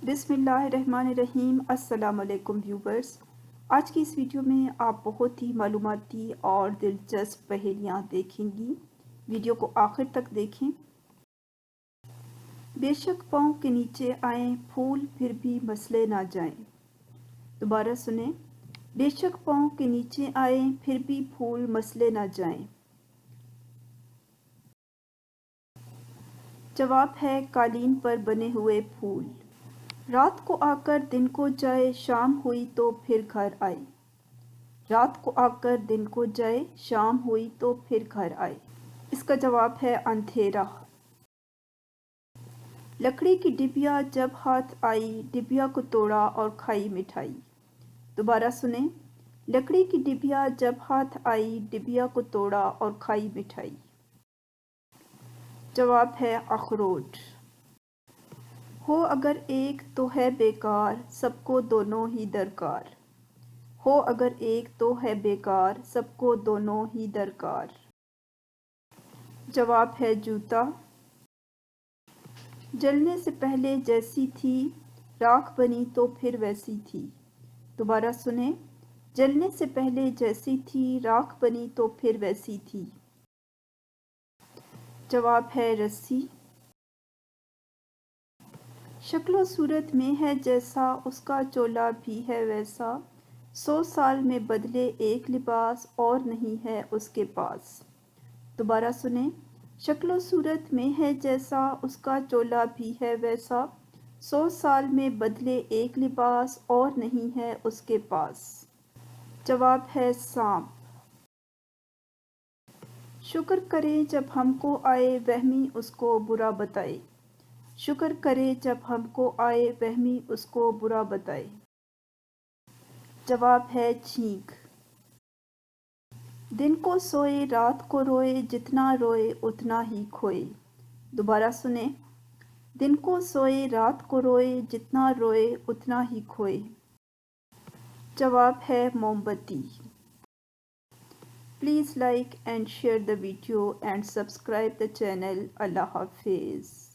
بسم اللہ الرحمن الرحیم۔ السلام علیکم ویورز، آج کی اس ویڈیو میں آپ بہت ہی معلوماتی اور دلچسپ پہیلیاں دیکھیں گی۔ ویڈیو کو آخر تک دیکھیں۔ بے شک پاؤں کے نیچے آئیں پھول پھر بھی مسلے نہ جائیں۔ دوبارہ سنیں۔ بے شک پاؤں کے نیچے آئیں پھر بھی پھول مسلے نہ جائیں۔ جواب ہے قالین پر بنے ہوئے پھول۔ رات کو آ کر دن کو جائے، شام ہوئی تو پھر گھر آئے۔ رات کو آ کر دن کو جائے، شام ہوئی تو پھر گھر آئے۔ اس کا جواب ہے اندھیرا۔ لکڑی کی ڈبیا جب ہاتھ آئی، ڈبیا کو توڑا اور کھائی مٹھائی۔ دوبارہ سنیں۔ لکڑی کی ڈبیا جب ہاتھ آئی، ڈبیا کو توڑا اور کھائی مٹھائی۔ جواب ہے اخروٹ۔ ہو اگر ایک تو ہے بیکار، سب کو دونوں ہی درکار۔ ہو اگر ایک تو ہے بیکار، سب کو دونوں ہی درکار۔ جواب ہے جوتا۔ جلنے سے پہلے جیسی تھی، راکھ بنی تو پھر ویسی تھی۔ دوبارہ سنیں۔ جلنے سے پہلے جیسی تھی، راکھ بنی تو پھر ویسی تھی۔ جواب ہے رسی۔ شکل و صورت میں ہے جیسا، اس کا چولا بھی ہے ویسا۔ 100 سال میں بدلے ایک لباس، اور نہیں ہے اس کے پاس۔ دوبارہ سنیں۔ شکل و صورت میں ہے جیسا، اس کا چولا بھی ہے ویسا۔ 100 سال میں بدلے ایک لباس، اور نہیں ہے اس کے پاس۔ جواب ہے سانپ۔ شکر کرے جب ہم کو آئے، وہمی اس کو برا بتائے۔ شکر کرے جب ہم کو آئے، وہمی اس کو برا بتائے۔ جواب ہے چھینک۔ دن کو سوئے رات کو روئے، جتنا روئے اتنا ہی کھوئے۔ دوبارہ سنیں۔ دن کو سوئے رات کو روئے، جتنا روئے اتنا ہی کھوئے۔ جواب ہے موم بتی۔ Please like and share the video and subscribe the channel. اللہ حافظ۔